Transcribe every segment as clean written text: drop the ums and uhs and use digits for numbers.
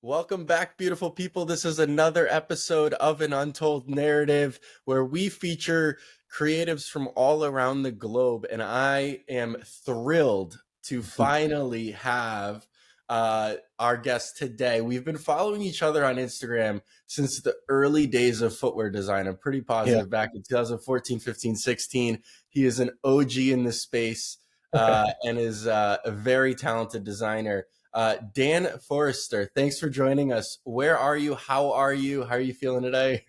Welcome back, beautiful people. This is another episode of An Untold Narrative where we feature creatives from all around the globe. And I am thrilled to finally have our guest today. We've been following each other on Instagram since the early days of footwear design. I'm pretty Yeah. positive back in 2014, 15, 16. He is an OG in this space and is a very talented designer. Dan Forrester, thanks for joining us. Where are you? How are you? How are you feeling today?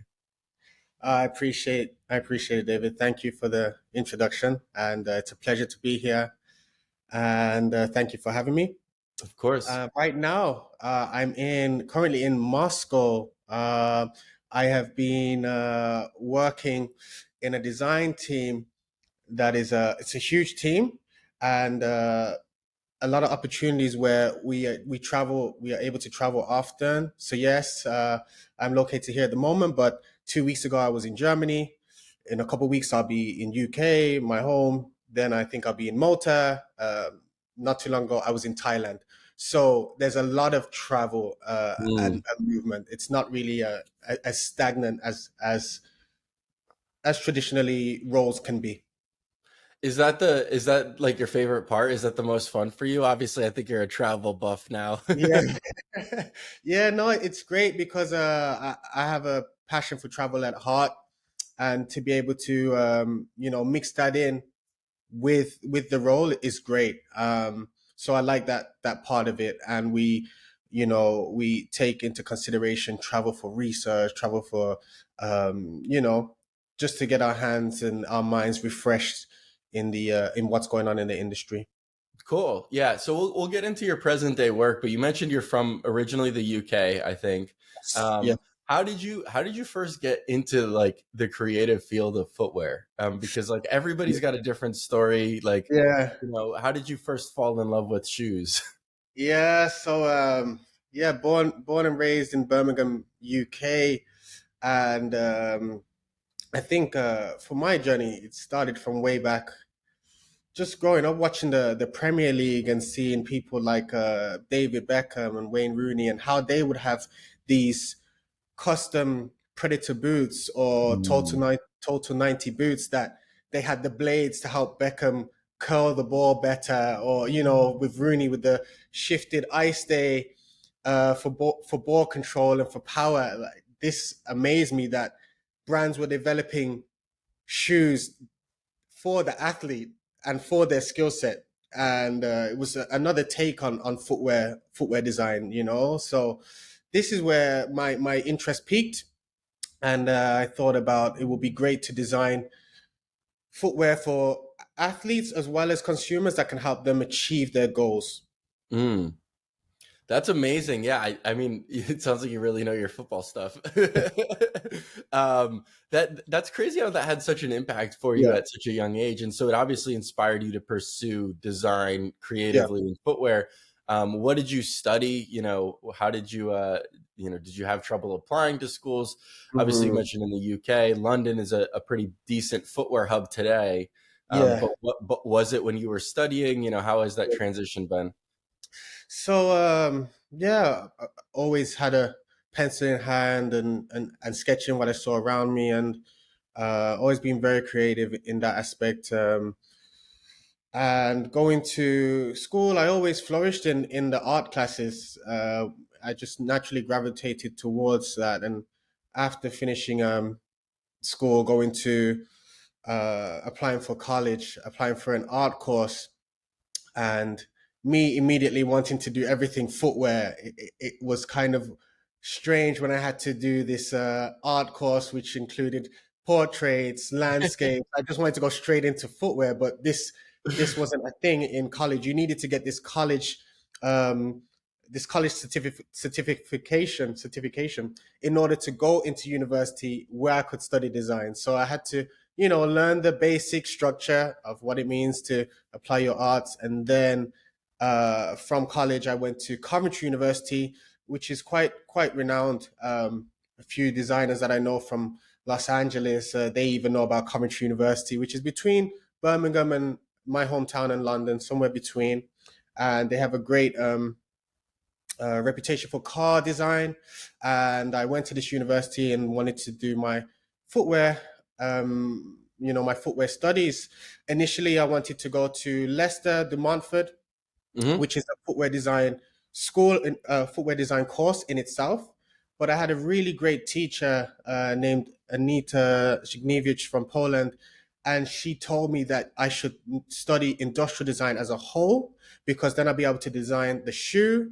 I appreciate it, David. Thank you for the introduction, and it's a pleasure to be here. And thank you for having me. Of course. Right now, I'm in currently in Moscow. I have been working in a design team that is it's a huge team, and a lot of opportunities where we travel. We are able to travel often. So yes, I'm located here at the moment, but 2 weeks ago I was in Germany. In a couple of weeks I'll be in UK, my home. Then I think I'll be in Malta. Not too long ago I was in Thailand. So there's a lot of travel and movement. It's not really as stagnant as traditionally roles can be. Is that like your favorite part? Is that the most fun for you? Obviously, I think you're a travel buff now. Yeah. Yeah, no, it's great because I have a passion for travel at heart, and to be able to mix that in with the role is great. So I like that part of it, and we take into consideration travel for research, travel for just to get our hands and our minds refreshed in what's going on in the industry. Cool. Yeah. So we'll get into your present day work, but you mentioned you're from originally the UK, I think. Yeah. How did you first get into like the creative field of footwear? Because like everybody's got a different story. Like, Yeah. how did you first fall in love with shoes? Yeah, so yeah, born and raised in Birmingham, UK, and I think for my journey, it started from way back, just growing up watching the Premier League and seeing people like David Beckham and Wayne Rooney and how they would have these custom Predator boots or Mm. Total 90 boots that they had the blades to help Beckham curl the ball better, or with Rooney with the shifted ice day for ball control and for power. Like, this amazed me that brands were developing shoes for the athlete and for their skill set. And it was another take on footwear design, So this is where my interest peaked, and I thought about it would be great to design footwear for athletes as well as consumers that can help them achieve their goals. Mm. That's amazing. Yeah, I mean, it sounds like you really know your football stuff. That's crazy how that had such an impact for you Yeah, at such a young age, and so it obviously inspired you to pursue design yeah. creatively in footwear. What did you study? How did you, did you have trouble applying to schools? Obviously, you Mhm. mentioned in the UK, London is a pretty decent footwear hub today. Yeah. But was it when you were studying? How has that transition been? So yeah, I always had a pencil in hand and sketching what I saw around me, and always been very creative in that aspect. And going to school, I always flourished in the art classes. I just naturally gravitated towards that, and after finishing school, going to applying for college, applying for an art course, and me immediately wanting to do everything footwear. It was kind of strange when I had to do this art course, which included portraits, landscapes. I just wanted to go straight into footwear, but this wasn't a thing in college. You needed to get um, this college certification in order to go into university where I could study design. So I had to, learn the basic structure of what it means to apply your arts. And then from college, I went to Coventry University, which is quite renowned. A few designers that I know from Los Angeles, they even know about Coventry University, which is between Birmingham and my hometown in London, somewhere between. And they have a great reputation for car design, and I went to this university and wanted to do my footwear, my footwear studies. Initially, I wanted to go to Leicester de Montfort, Hmm. which is a footwear design school, footwear design course in itself. But I had a really great teacher named Anita Zygniewicz from Poland, and she told me that I should study industrial design as a whole because then I'll be able to design the shoe,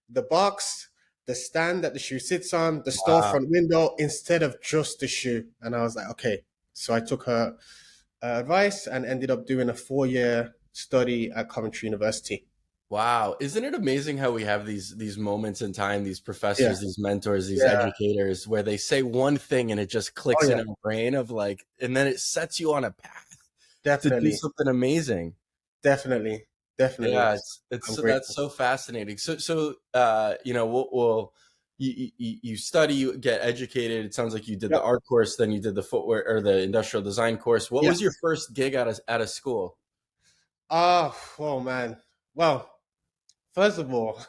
the box, the stand that the shoe sits on, the Wow. storefront window instead of just the shoe. And I was like, okay. So I took her advice and ended up doing a 4 year study at Coventry University. Wow. Isn't it amazing how we have these moments in time, these Yeah, professors, these mentors, these yeah. educators, where they say one thing and it just Oh clicks in yeah, our brain of like, and then it sets you on a path to do definitely, something amazing. definitely, definitely. Yeah, So it's I'm that's grateful. so fascinating. You know, we'll you study, you get educated. It sounds like you did the Yep. art course, then you did the footwear or the industrial design course. What was your Yes. first gig out of school? Oh man. Well, first of all,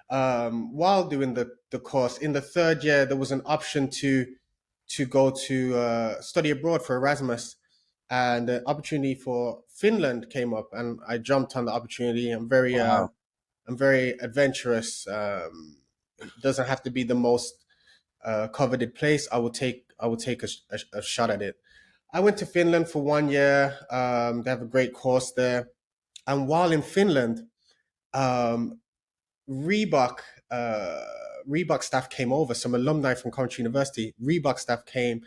while doing the course in the 3rd year, there was an option to go to study abroad for Erasmus, and the opportunity for Finland came up, and I jumped on the opportunity. Wow. I'm very adventurous. It doesn't have to be the most coveted place. I will take a shot at it. I went to Finland for 1 year. They have a great course there, and while in Finland, um, Reebok uh, Reebok staff came over. Some alumni from Coventry University. Reebok staff came,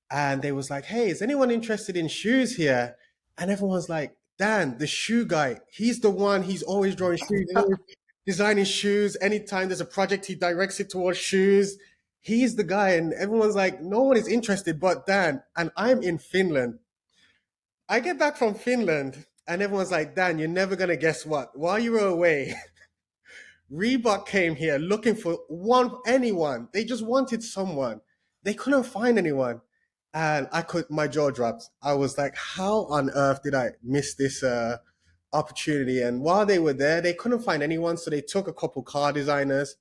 and they was like, "Hey, is anyone interested in shoes here?" And everyone's like, "Dan, the shoe guy. He's the one. He's always drawing shoes. He's always designing shoes. Anytime there's a project, he directs it towards shoes. He's the guy." And everyone's like, "No one is interested but Dan." And I'm in Finland. I get back from Finland, and everyone's like, "Dan, you're never gonna guess what. While you were away, Reebok came here looking for anyone. They just wanted someone. They couldn't find anyone." And my jaw dropped. I was like, how on earth did I miss this opportunity? And while they were there, they couldn't find anyone. So they took a couple car designers,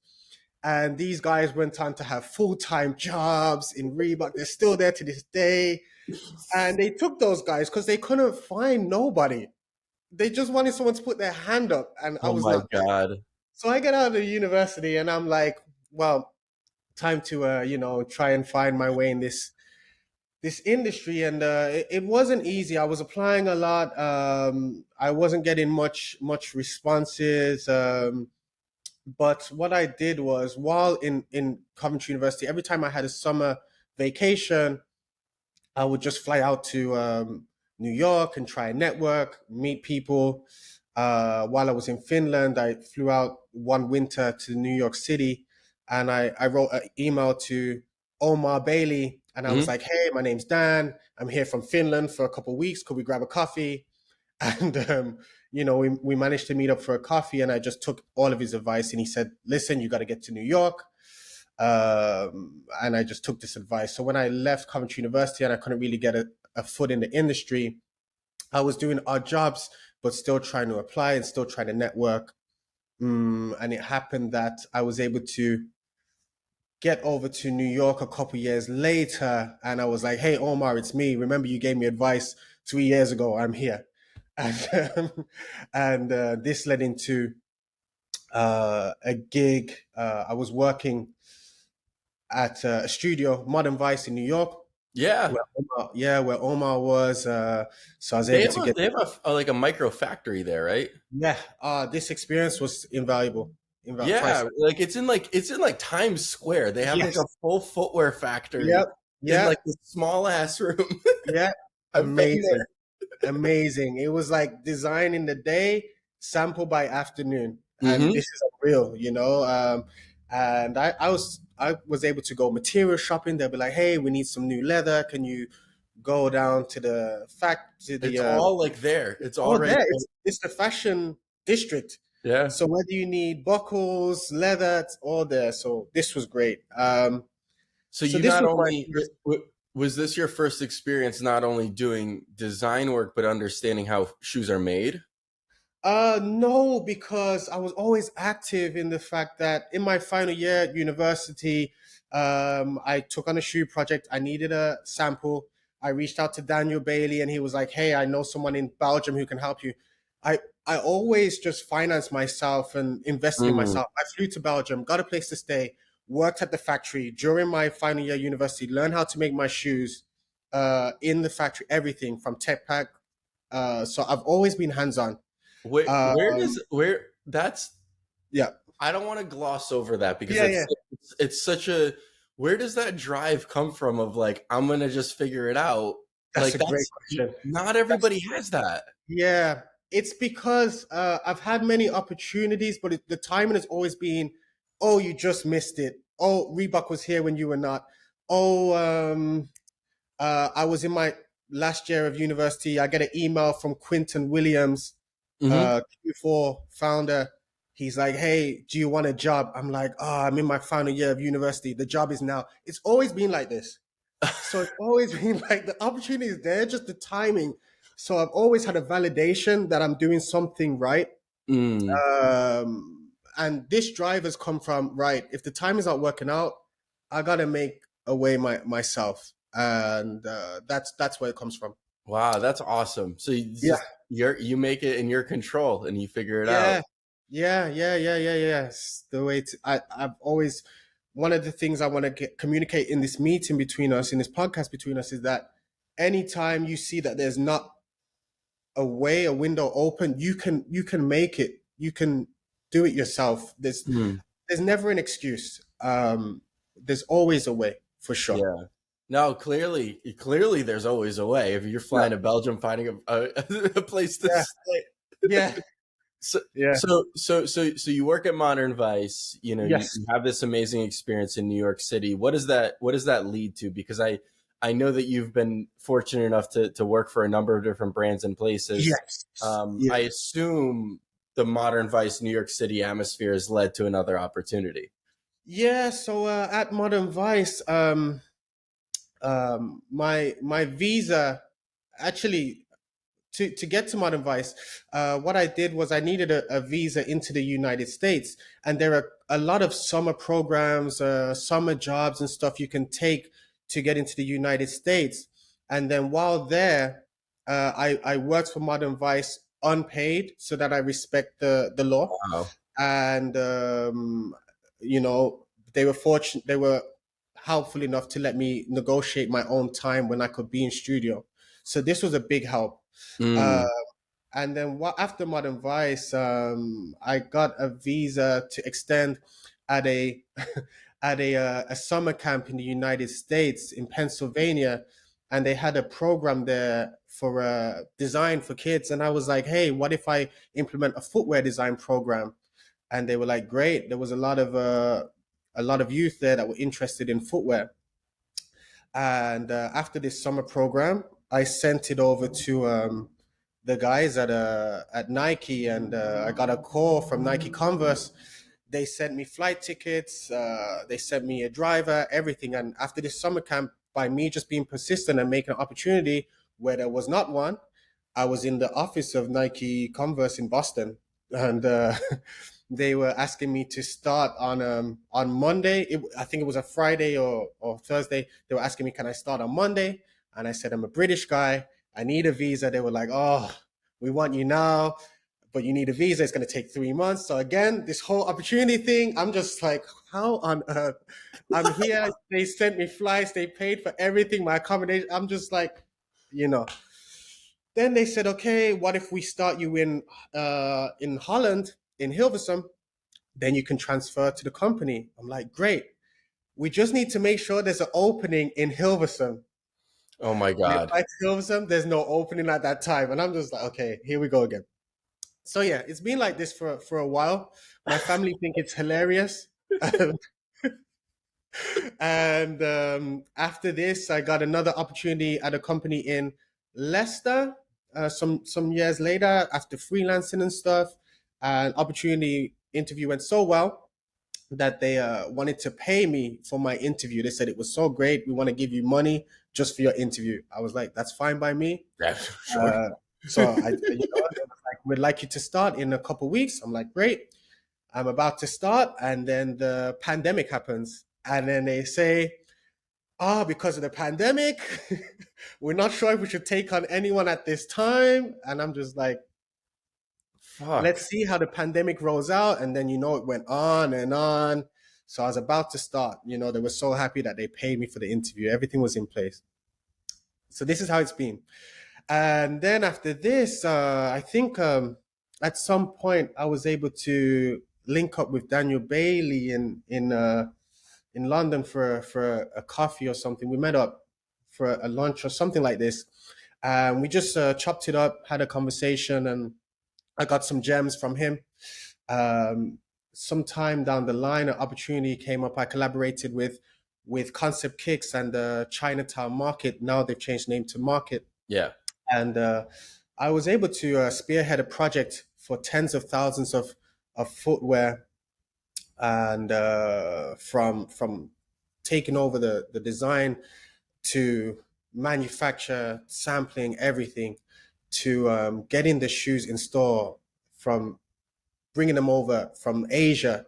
and these guys went on to have full-time jobs in Reebok. They're still there to this day. And they took those guys because they couldn't find nobody. They just wanted someone to put their hand up, and I Oh was my not there. God. So I get out of the university and I'm like, well, time to try and find my way in this industry. And it wasn't easy. I was applying a lot. I wasn't getting much responses. But what I did was, while in Coventry University, every time I had a summer vacation, I would just fly out to New York and try and network, meet people. While I was in Finland, I flew out one winter to New York City, and I wrote an email to Omar Bailey, and I was Hmm. like, "Hey, my name's Dan. I'm here from Finland for a couple of weeks. Could we grab a coffee?" And we managed to meet up for a coffee, and I just took all of his advice, and he said, "Listen, you got to get to New York." And I just took this advice. So when I left Coventry University and I couldn't really get a foot in the industry, I was doing odd jobs, but still trying to apply and still trying to network. And it happened that I was able to get over to New York a couple years later. And I was like, "Hey, Omar, it's me. Remember you gave me advice 3 years ago. I'm here." And this led into a gig. I was working at a studio, Modern Vice in New York, Yeah. where Omar was. So I was They able have to get, like a micro factory there, right? yeah, this experience was invaluable, Yeah, priceless. like it's in like Times Square. They have like Yes. a full footwear factory Yep. in Yeah. like this small ass room. Yeah. I've been Amazing. there. Amazing. It was like design in the day, sample by afternoon. And Hmm. this is unreal. And I was able to go material shopping. They'll be like, "Hey, we need some new leather. Can you go down to the fact to the It's all like there. It's all oh, right there. there. It's the fashion district. Yeah. So whether you need buckles, leather, it's all there. So this was great. So So you this not was my only first. was this your first experience not only doing design work but understanding how shoes are made? No, because I was always active in the fact that in my final year at university, I took on a shoe project. I needed a sample. I reached out to Daniel Bailey and he was like, "Hey, I know someone in Belgium who can help you." I I always just financed myself and invested in Mm. myself. I flew to Belgium, got a place to stay, worked at the factory during my final year university, learned how to make my shoes in the factory, everything from tech pack. So I've always been hands on. Where Um, does where that's yeah, I don't want to gloss over that because yeah, yeah. it's such a where does that drive come from of like I'm gonna just figure it out? That's Like a great that's question. not That's everybody has that. Yeah. It's because I've had many opportunities, but the timing has always been, oh, you just missed it. Oh, Reebok was here when you were not. Oh, I was in my last year of university. I get an email from Quinton Williams, Hmm. Q4 founder. He's like, "Hey, do you want a job?" I'm like, "Oh, I'm in my final year of university. The job is now." It's always been like this. So it's always been like the opportunity is there, just the timing. So I've always had a validation that I'm doing something right. Mm. And this drive has come from right. If the time is not working out, I gotta make a way myself, and that's where it comes from. Wow, that's awesome. So you Yeah, just you make it in your control and you figure it out. yeah, yeah. It's the way I've always one of the things I want to communicate in this meeting between us, in this podcast between us, is that anytime you see that there's not a way, a window open, you can make it. You can do it yourself. Hmm. There's never an excuse. There's always a way for sure. Yeah. No, clearly there's always a way. If you're Yeah, flying to Belgium, finding a place to yeah, stay. yeah, So, yeah. so you work at Modern Vice. You know, Yes, you have this amazing experience in New York City. What does that lead to? Because I know that you've been fortunate enough to work for a number of different brands and places. yes, I yeah, assume the Modern Vice New York City atmosphere has led to another opportunity. yeah. So at Modern Vice, my visa actually to get to Modern Vice, what I did was I needed a visa into the United States, and there are a lot of summer programs, summer jobs, and stuff you can take to get into the United States. And then while there, I worked for Modern Vice unpaid, so that I respect the law. Wow. And you know, they were fortunate. They were helpful enough to let me negotiate my own time when I could be in studio. So this was a big help. Uh, Mm. and then after Modern Vice, I got a visa to extend at a at a summer camp in the United States in Pennsylvania, and they had a program there for design for kids. And I was like, hey, what if I implement a footwear design program? And they were like, great. There was a lot of youth there that were interested in footwear. And after this summer program, I sent it over to the guys at Nike, and I got a call from Nike Converse. They sent me flight tickets. They sent me a driver, everything. And after this summer camp, by me just being persistent and making an opportunity where there was not one, I was in the office of Nike Converse in Boston, and they were asking me to start on Monday. I think it was a Friday or Thursday. They were asking me, can I start on Monday? And I said, I'm a British guy. I need a visa. They were like, oh, we want you now, but you need a visa. It's going to take 3 months. So again, this whole opportunity thing, I'm just like, how on earth? I'm here. They sent me flights. They paid for everything, my accommodation. I'm just like, you know. Then they said, okay, what if we start you in Holland, in Hilversum? Then you can transfer to the company. I'm like, great. We just need to make sure there's an opening in Hilversum. Oh my I God. applied to Hilversum. There's no opening at that time, and I'm just like, okay, here we go again. So yeah, it's been like this for a while. My family think it's hilarious. And after this, I got another opportunity at a company in Leicester. Some years later, after freelancing and stuff, an opportunity interview went so well that they wanted to pay me for my interview. They said it was so great. We want to give you money just for your interview. I was like, that's fine by me. Yeah, sure. Uh, so I, you know, we'd like you to start in a couple weeks. I'm like, great. I'm about to start, and then the pandemic happens, and then they say, because of the pandemic, we're not sure if we should take on anyone at this time. And I'm just like, Fuck. let's see how the pandemic rolls out. And then, it went on and on. So I was about to start. They were so happy that they paid me for the interview. Everything was in place. So this is how it's been. And then after this, I think at some point I was able to link up with Daniel Bailey in London for a coffee or something. We met up for a lunch or something like this. We just chopped it up, had a conversation, and I got some gems from him. Sometime down the line, an opportunity came up. I collaborated with Concept Kicks and the Chinatown Market. Now they've changed name to Market. Yeah. And I was able to spearhead a project for tens of thousands of footwear, and from taking over the design to manufacture, sampling everything, to getting the shoes in store, from bringing them over from Asia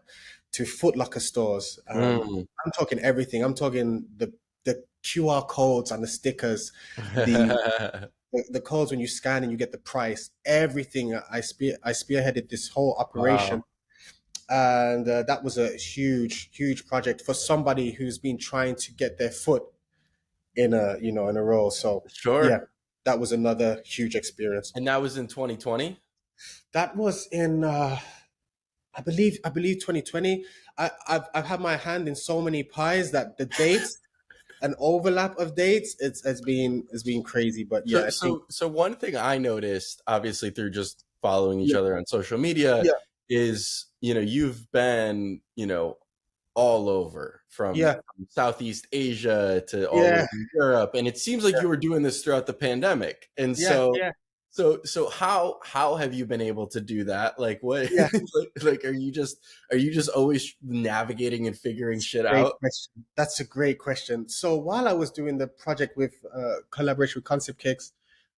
to Foot Locker stores. I'm talking everything. I'm talking the QR codes and the stickers, the the codes when you scan and you get the price, everything. I spearheaded this whole operation. Wow. And that was a huge project for somebody who's been trying to get their foot in a role. So yeah, Sure. that was another huge experience. And that was in 2020? That was in I believe 2020. I've had my hand in so many pies that the dates an overlap of dates, it's been crazy. But yeah, So, I think so one thing I noticed, obviously through just following each yeah, other on social media, yeah, is you've been all over yeah, from Southeast Asia to all yeah, over Europe, and it seems like yeah, you were doing this throughout the pandemic. And yeah, so, yeah, so how have you been able to do that? Like what, yeah. like are you just always navigating and figuring shit Great out? question. That's a great question. So while I was doing the project with collaboration with Concept Kicks,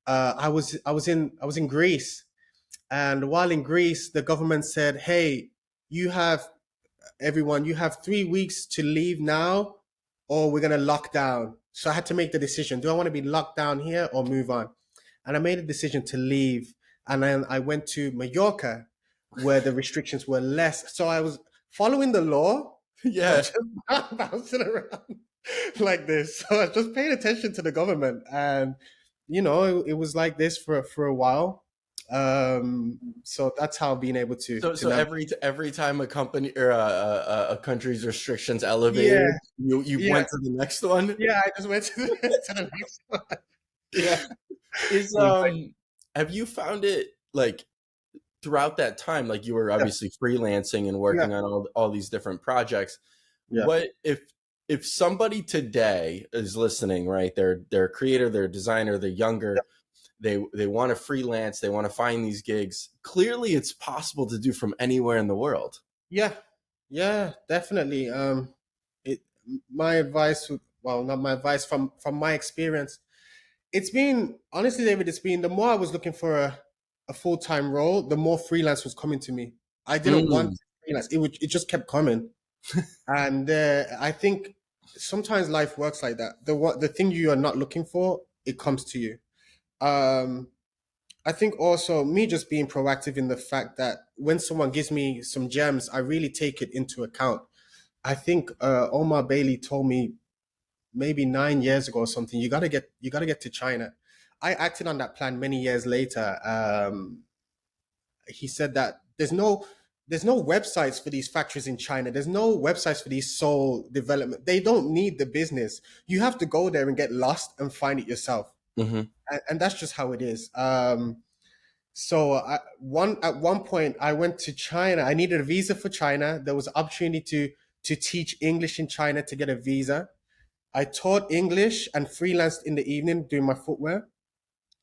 I was in Greece, and while in Greece, the government said, "Hey, you have you have 3 weeks to leave now, or we're gonna lock down." So I had to make the decision: do I want to be locked down here or move on? And I made a decision to leave, and then I went to Mallorca, where the restrictions were less. So I was following the law, but Yeah. just bouncing around like this. So I was just paying attention to the government, and it was like this for a while. So that's how I've been able to So, to so navigate. every time a company or a country's restrictions Yeah, elevated, you yeah, went to the next one. yeah. I just went to the next one. Yeah, Is it was like have you found it like throughout that time, like you were yeah, obviously freelancing and yeah, working on all these different projects? yeah, What if somebody today is listening, right? They're a creator, they're a designer, they're younger, they want to freelance, they want to find these gigs. Clearly, it's possible to do from anywhere in the world. yeah, yeah. Definitely. It my advice, well, not my advice, from my experience. It's been, honestly, David. It's been, the more I was looking for a full-time role, the more freelance was coming to me. I didn't want Mm. to freelance. It just kept coming, and I think sometimes life works like that. The thing you are not looking for, it comes to you. Um, I think also me just being proactive in the fact that when someone gives me some gems, I really take it into account. I think Omar Bailey told me maybe 9 years ago or something. You gotta get to China. I acted on that plan many years later. He said that there's no websites for these factories in China. There's no websites for these sole development. They don't need the business. You have to go there and get lost and find it yourself. Hmm. And that's just how it is. So at one point I went to China. I needed a visa for China. There was an opportunity to teach English in China to get a visa. I taught English and freelanced in the evening doing my footwear.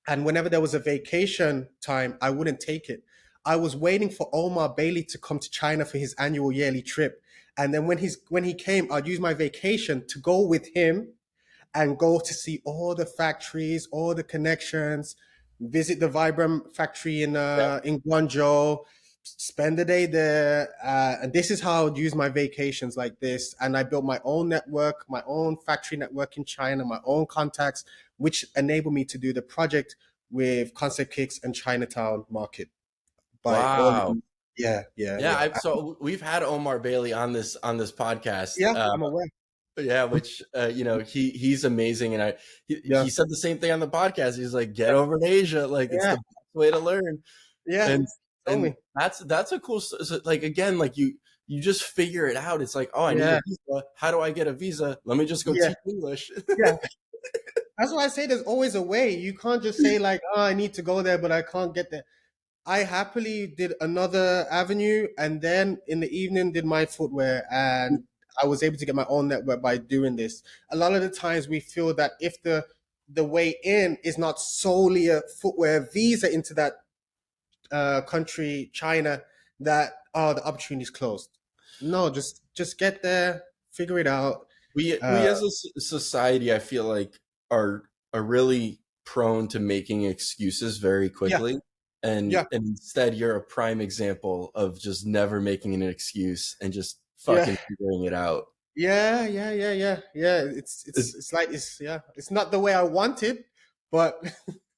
And whenever there was a vacation time, I wouldn't take it. I was waiting for Omar Bailey to come to China for his annual yearly trip. And then when he came, I'd use my vacation to go with him and go to see all the factories, all the connections. visit the Vibram factory Yeah. in Guangzhou, spend the day there, and this is how I would use my vacations like this. And I built my own network, my own factory network in China, my own contacts, which enabled me to do the project with Concept Kicks and Chinatown Market by all. Wow. Yeah, yeah, Yeah, yeah, so we've had Omar Bailey on this podcast. yeah. I'm aware. Yeah, which he's amazing, and Yeah, he said the same thing on the podcast. He's like, get over to Asia, like it's yeah, the best way to learn, yeah. and Tell me. that's a cool so, like again like you just figure it out. It's like, oh, I need a Yeah, visa. How do I get a visa? Let me just go yeah, teach English. yeah. That's why I say there's always a way. You can't just say like, "Oh, I need to go there, but I can't get there." I happily did another avenue, and then in the evening did my footwear, and I was able to get my own network by doing this. A lot of the times we feel that if the way in is not solely a footwear visa into that country, China, that the opportunity is closed. No, just get there, figure it out. We Uh, as a society, I feel like are really prone to making excuses very yeah, quickly, and yeah, instead you're a prime example of just never making an excuse and just yeah. fucking figuring it out. Yeah, yeah, yeah, yeah, yeah. It's like it's yeah. It's not the way I wanted, but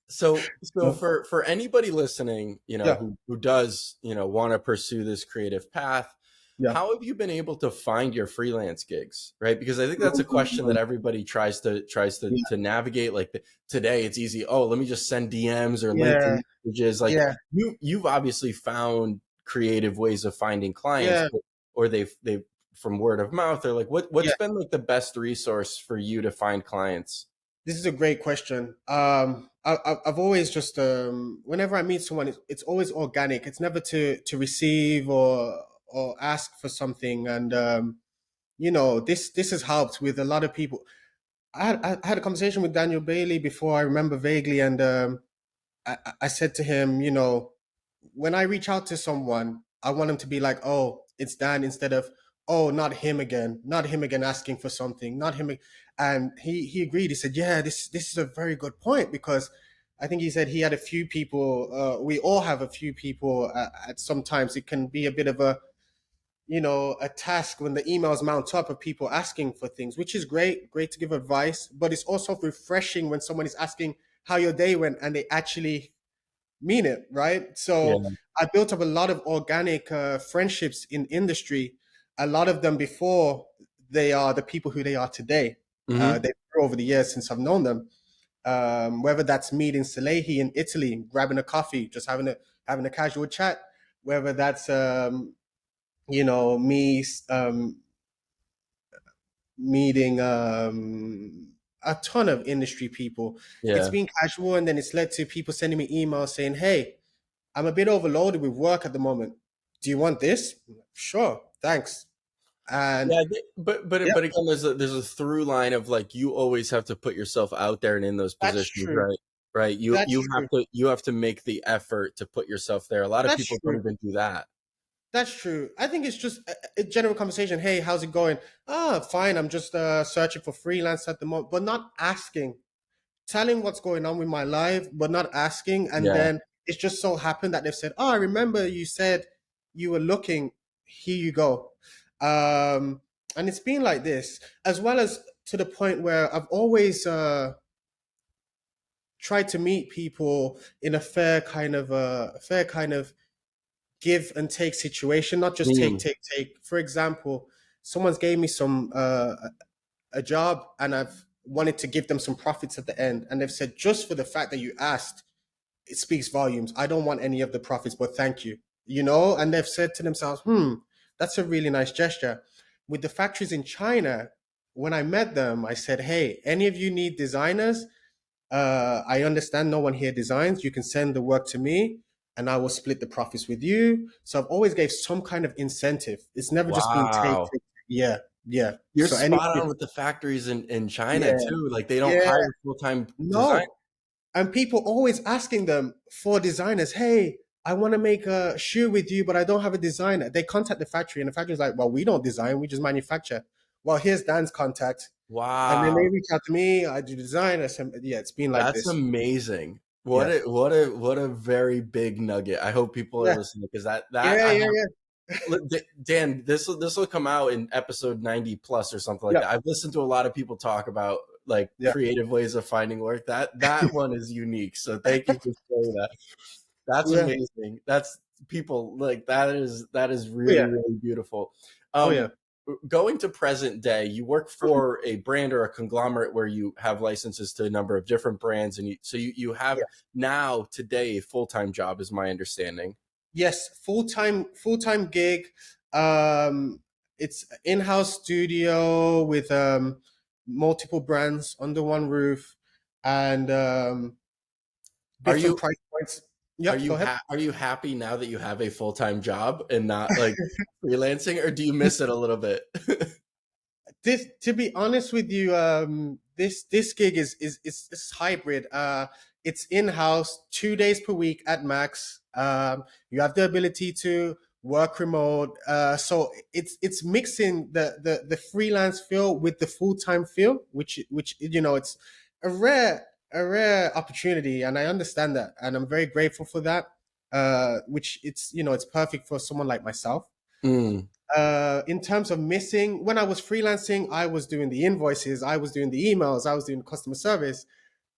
So yeah, for anybody listening, yeah, who does, want to pursue this creative path, yeah. how have you been able to find your freelance gigs, right? Because I think that's a question that everybody tries to navigate. Like today, it's easy. Oh, let me just send DMs or Yeah, LinkedIn messages. Like yeah, you've obviously found creative ways of finding clients, yeah, or they've from word of mouth, or like yeah. what's been like the best resource for you to find clients? This is a great question. I've always just whenever I meet someone, it's always organic. It's never to receive or ask for something. And this has helped with a lot of people. I had a conversation with Daniel Bailey before. I remember vaguely, and I said to him, when I reach out to someone, I want them to be like, oh, it's Dan instead of, oh, not him again asking for something, not him. And he agreed. He said, yeah, this is a very good point because I think he said he had a few people. We all have a few people at sometimes. It can be a bit of a task when the emails mount up of people asking for things, which is great to give advice, but it's also refreshing when someone is asking how your day went and they actually mean it, right? So Yeah. I built up a lot of organic friendships in industry, a lot of them before they are the people who they are today. Hmm. They grew over the years since I've known them. Whether that's meeting Salehi in Italy, grabbing a coffee, just having a casual chat, whether that's me meeting a ton of industry people. It's Yeah. been casual, and then it's led to people sending me emails saying, "Hey, I'm a bit overloaded with work at the moment. Do you want this?" Sure, thanks. And Yeah, but yeah, but again, there's a through line of like you always have to put yourself out there and in those that's positions, true. right? Right. You That's you have true. to make the effort to put yourself there. A lot of That's people don't true. even do that. That's true. I think it's just a general conversation. Hey, how's it going? Ah, fine. I'm just searching for freelance at the moment, but not asking, telling what's going on with my life, but not asking. And Yeah. then it's just so happened that they've said, "Oh, I remember you said you were looking. Here you go." And it's been like this, as well as to the point where I've always tried to meet people in a fair kind of give and take situation, not just take, Mm. take, take. For example, someone's gave me some a job, and I've wanted to give them some profits at the end, and they've said just for the fact that you asked, it speaks volumes. I don't want any of the profits, but thank you. And they've said to themselves, that's a really nice gesture. With the factories in China, when I met them, I said, hey, any of you need designers? I understand no one here designs. You can send the work to me and I will split the profits with you. So I've always gave some kind of incentive. It's never just been take, Wow. take. Yeah, yeah. You're So any, spot on with the factories in China yeah, too. Like they don't yeah, hire full-time design. no. And people always asking them for designers. Hey, I want to make a shoe with you, but I don't have a designer. They contact the factory, and the factory's like, well, we don't design, we just manufacture. Well, here's Dan's contact. And then they Wow. reach out to me, I do design. I said, yeah, it's been like That's this. amazing. What Yeah. a very big nugget. I hope people are Yeah. listening because that Yeah. I Yeah. have. Yeah. Look, Dan, this will come out in episode 90 plus or something like Yeah. that. I've listened to a lot of people talk about like Yeah. creative ways of finding work. That one is unique. So thank you for sharing that. That's Yeah. amazing. That's people like that is Oh really yeah. really beautiful. Oh yeah. Um, Going to present day, you work for a brand or a conglomerate where you have licenses to a number of different brands, and you have Yeah. now today a full time job, is my understanding. Yes, full time gig. Um, it's in-house studio with multiple brands under one roof, and Are different you price points. Yep, go ahead. are you happy now that you have a full time job and not like freelancing, or do you miss it a little bit? This, to be honest with you, this gig is hybrid. It's in house, 2 days per week at max. You have the ability to work remote. So it's mixing the freelance feel with the full time feel, which it's a rare opportunity, and I understand that, and I'm very grateful for that. Which it's perfect for someone like myself. Mm. In terms of missing, when I was freelancing, I was doing the invoices, I was doing the emails, I was doing customer service,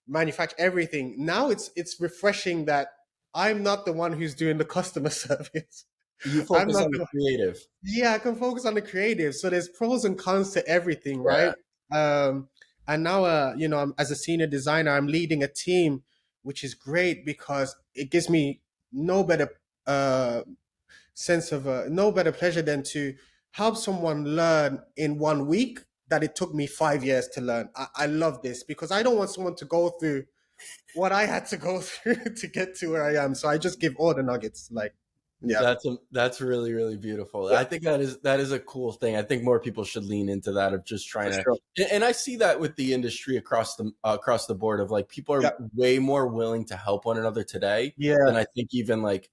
manufacture everything. Now it's refreshing that I'm not the one who's doing the customer service. You I'm focus not on the the, creative. yeah, I can focus on the creative. So there's pros and cons to everything, Yeah. right? And now, as a senior designer, I'm leading a team, which is great because it gives me no better uh, sense of no better pleasure than to help someone learn in 1 week that it took me 5 years to learn. I love this because I don't want someone to go through what I had to go through to get to where I am. So I just give all the nuggets. Like, yeah, That's really really beautiful. I think that is a cool thing. I think more people should lean into that of just trying for to. sure. And I see that with the industry across the board of like people are Yeah, way more willing to help one another today than yeah, I think even like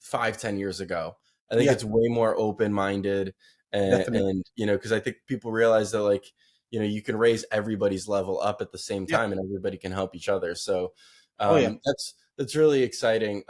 5-10 years ago. I think yeah, it's way more open minded, definitely. and because I think people realize that like you can raise everybody's level up at the same Yeah. time, and everybody can help each other. So Oh yeah. that's really exciting.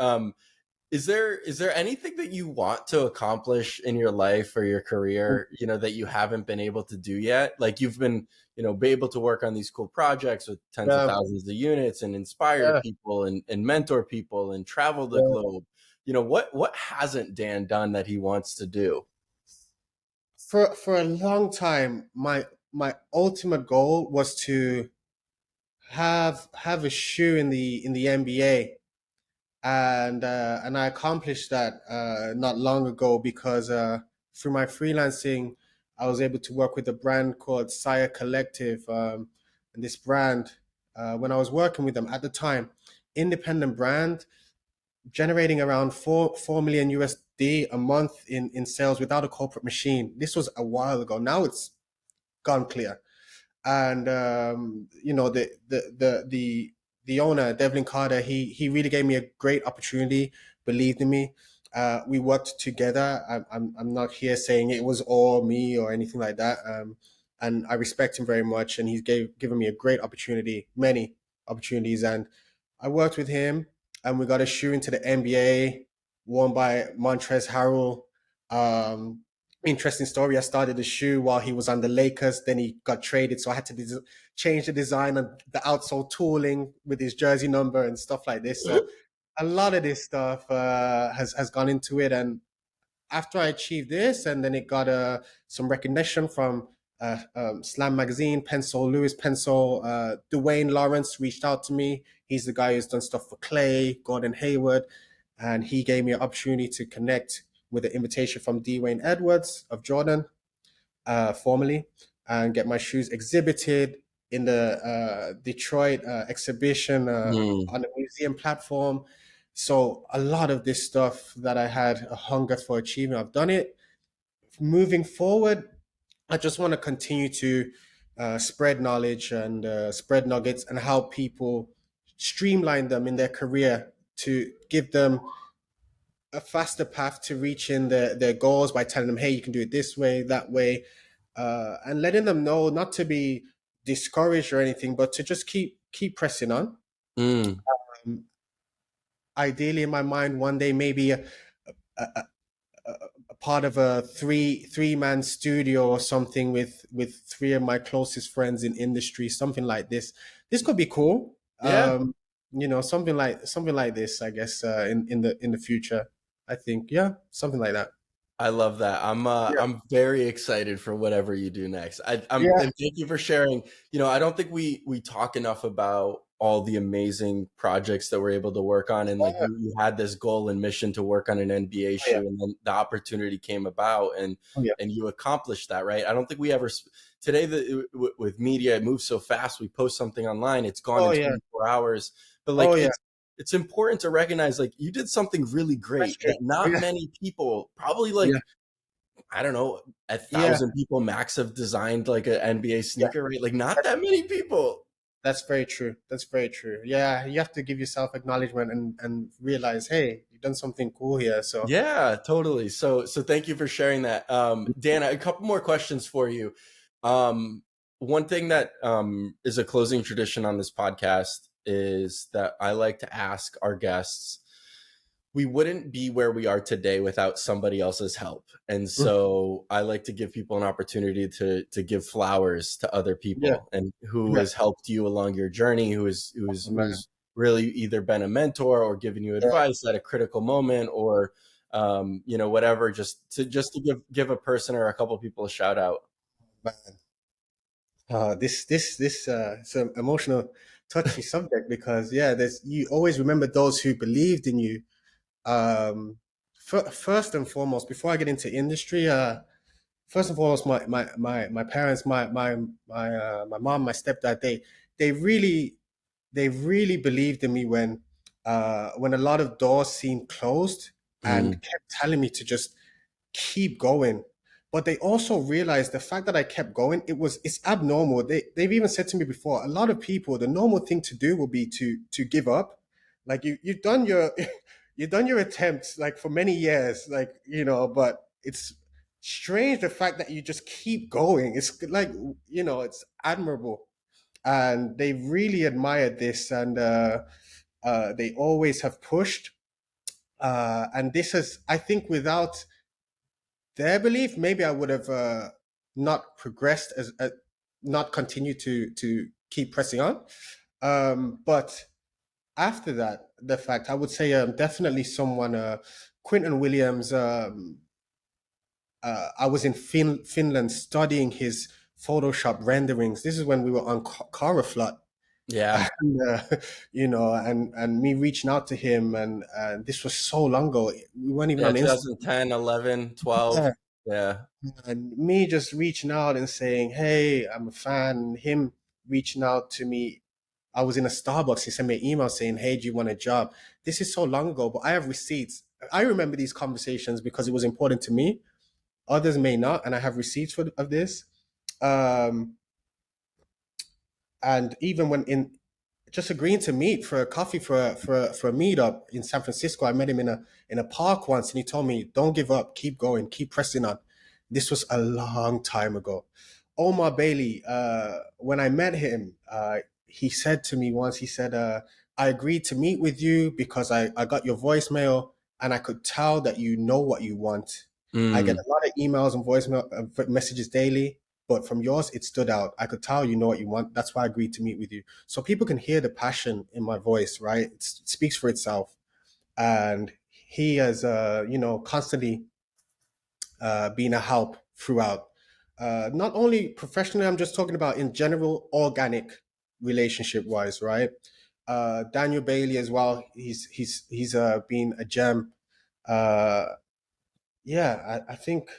Is there anything that you want to accomplish in your life or your career, that you haven't been able to do yet? Like you've been, be able to work on these cool projects with tens of Yeah. thousands of units and inspire Yeah. people and mentor people and travel the Yeah. globe. What hasn't Dan done that he wants to do? For a long time, my ultimate goal was to have a shoe in the NBA, and I accomplished that not long ago because through my freelancing, I was able to work with a brand called Sire Collective, and this brand, when I was working with them at the time, independent brand, generating around four million USD a month in sales without a corporate machine. This was a while ago. Now it's gone clear, and the owner, Devlin Carter, he really gave me a great opportunity, believed in me. We worked together. I'm not here saying it was all me or anything like that, and I respect him very much, and he's given me a great opportunity, many opportunities, and I worked with him, and we got a shoe into the NBA, worn by Montrezl Harrell. um, Interesting story. I started the shoe while he was on the Lakers. Then he got traded, so I had to change the design and the outsole tooling with his jersey number and stuff like this. So a lot of this stuff has gone into it. And after I achieved this, and then it got some recognition from Slam Magazine, Pencil, Lewis Pencil. Dwayne Lawrence reached out to me. He's the guy who's done stuff for Clay, Gordon Hayward, and he gave me an opportunity to connect with an invitation from Dwayne Edwards of Jordan, formally, and get my shoes exhibited in the Detroit exhibition Hmm. on the museum platform. So a lot of this stuff that I had a hunger for achieving, I've done it. Moving forward, I just want to continue to spread knowledge and spread nuggets and help people streamline them in their career to give them a faster path to reaching their goals by telling them, hey, you can do it this way, that way, and letting them know not to be discouraged or anything, but to just keep pressing on. Mm. ideally in my mind one day maybe a, a part of a three-man studio or something with three of my closest friends in industry, something like this. This could be cool. Yeah. Something like this, I guess, in the future. I think, yeah, something like that. I love that. Yeah, I'm very excited for whatever you do next. yeah, And thank you for sharing. You know, I don't think we talk enough about all the amazing projects that we're able to work on, and like oh, you had this goal and mission to work on an NBA yeah, shoe, and then the opportunity came about, oh yeah, and you accomplished that, right? I don't think we ever today with media, it moves so fast. We post something online, it's gone oh in yeah, 24 hours, but oh like yeah. it's important to recognize like you did something really That's great true. that not Yeah, many people, probably yeah, like I don't know, a yeah, thousand people max have designed like an NBA yeah. sneaker, right? Like not That's that many people. that's very true. That's very true. Yeah, you have to give yourself acknowledgement and realize, hey, you've done something cool here. So Yeah, totally. So thank you for sharing that. Dan, a couple more questions for you. Um, one thing that is a closing tradition on this podcast is that I like to ask our guests, we wouldn't be where we are today without somebody else's help. And mm, so I like to give people an opportunity to give flowers to other yeah, people and who yeah. has helped you along your journey, Oh, man. who's really either been a mentor or given you Yeah, advice at a critical moment or you know, whatever, just to give a person or a couple people a shout out. man. This it's an emotional, touchy subject because yeah, there's you always remember those who believed in you. Um, first and foremost, before I get into industry, first and foremost, my parents, my mom, my stepdad, they really they really believed in me when a lot of doors seemed closed and Mm, kept telling me to just keep going. But they also realized the fact that I kept going, it's abnormal. They've even said to me before, a lot of people, the normal thing to do will be to give up. Like you've done your you've done your attempts like for many years, like but it's strange the fact that you just keep going. It's like it's admirable. And they really admired this and they always have pushed. And this has, I think, without their belief, maybe I would have not progressed not continued to keep pressing on. But after that, the fact I would say definitely someone, Quinton Williams. I was in Finland studying his Photoshop renderings. This is when we were on Coraflot. yeah. And, and me reaching out to him, and this was so long ago. We weren't even Yeah, on Instagram. 2010, 11, 12. Yeah. And me just reaching out and saying, "Hey, I'm a fan." Him reaching out to me. I was in a Starbucks. He sent me an email saying, "Hey, do you want a job?" This is so long ago, but I have receipts. I remember these conversations because it was important to me. Others may not, and I have receipts of this. Um, and even when in just agreeing to meet for a coffee for a meetup in San Francisco. I met him in a park once, and he told me, "Don't give up, keep going, keep pressing on." This was a long time ago. Omar Bailey, when I met him, he said to me once, he said, "I agreed to meet with you because I got your voicemail and I could tell that you know what you want. I get Mm. a lot of emails and voicemail messages daily." But from yours, it stood out. I could tell you know what you want. That's why I agreed to meet with you. So people can hear the passion in my voice, right? It speaks for itself. And he has, constantly been a help throughout. Not only professionally, I'm just talking about in general, organic relationship wise, right? Daniel Bailey as well. He's been a gem. Uh, yeah, I think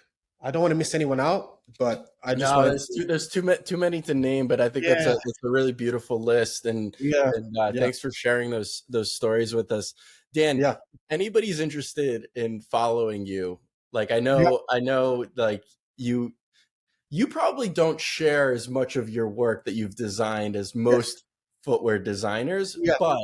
I don't want to miss anyone out, but I just No, wanted to. too many to name, but I think Yeah, it's a really beautiful list, yeah, and yeah, thanks for sharing those stories with us, Dan. yeah, If anybody's interested in following you, like yeah, I know, like you you probably don't share as much of your work that you've designed as yeah, most footwear designers, yeah, but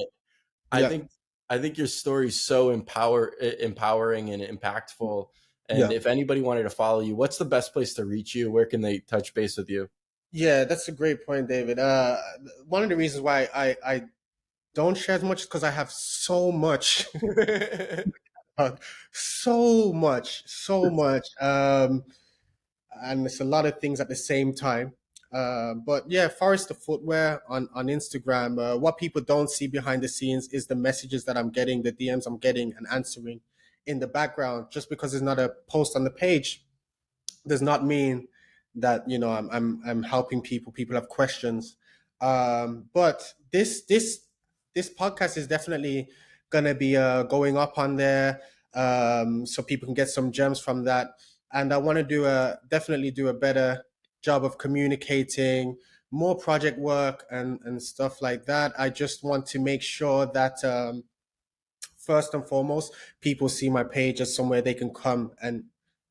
I yeah, think I think your story is so empowering and impactful. And yeah. if anybody wanted to follow you, what's the best place to reach you? Where can they touch base with you? Yeah, that's a great point, David. One of the reasons why I don't share as much because I have so much, uh, so much. And it's a lot of things at the same time. But yeah, Forrester Footwear on Instagram. What people don't see behind the scenes is the messages that I'm getting, the DMs I'm getting and answering in the background. Just because it's not a post on the page does not mean that I'm helping people. People have questions. But this podcast is definitely gonna be going up on there, so people can get some gems from that. And I want to definitely do a better job of communicating more project work and stuff like that. I just want to make sure that first and foremost, people see my page as somewhere they can come and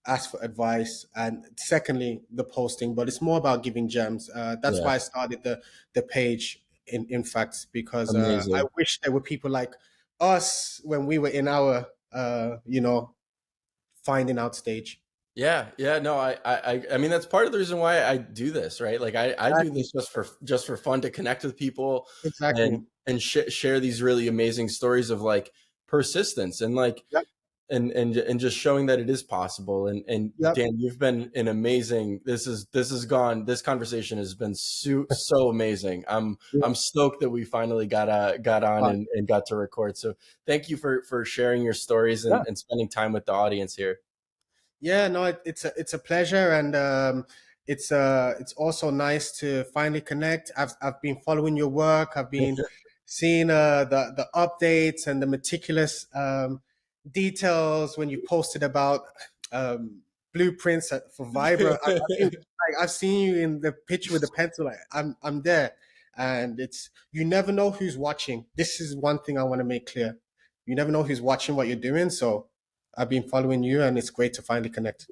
ask for advice. And secondly, the posting, but it's more about giving gems. That's Yeah, why I started the page. In fact, because I amazing. wish there were people like us when we were in our finding out stage. Yeah, yeah, no, I mean that's part of the reason why I do this, right? Like I do Exactly. this just for fun to connect with people Exactly. and share these really amazing stories of like persistence and like Yep. and just showing that it is possible. And Yep. Dan, you've been an amazing. This has gone. This conversation has been so amazing. I'm stoked that we finally got on Yep. and got to record. So thank you for sharing your stories Yeah. and spending time with the audience here. Yeah, no, it's a pleasure, and it's also nice to finally connect. I've been following your work. I've been seeing the updates and the meticulous details when you posted about um, blueprints for Vibra. I've seen you in the picture with the pencil. Like, I'm there, and it's you never know who's watching. This is one thing I want to make clear. You never know who's watching what you're doing, so I've been following you, and it's great to finally connect.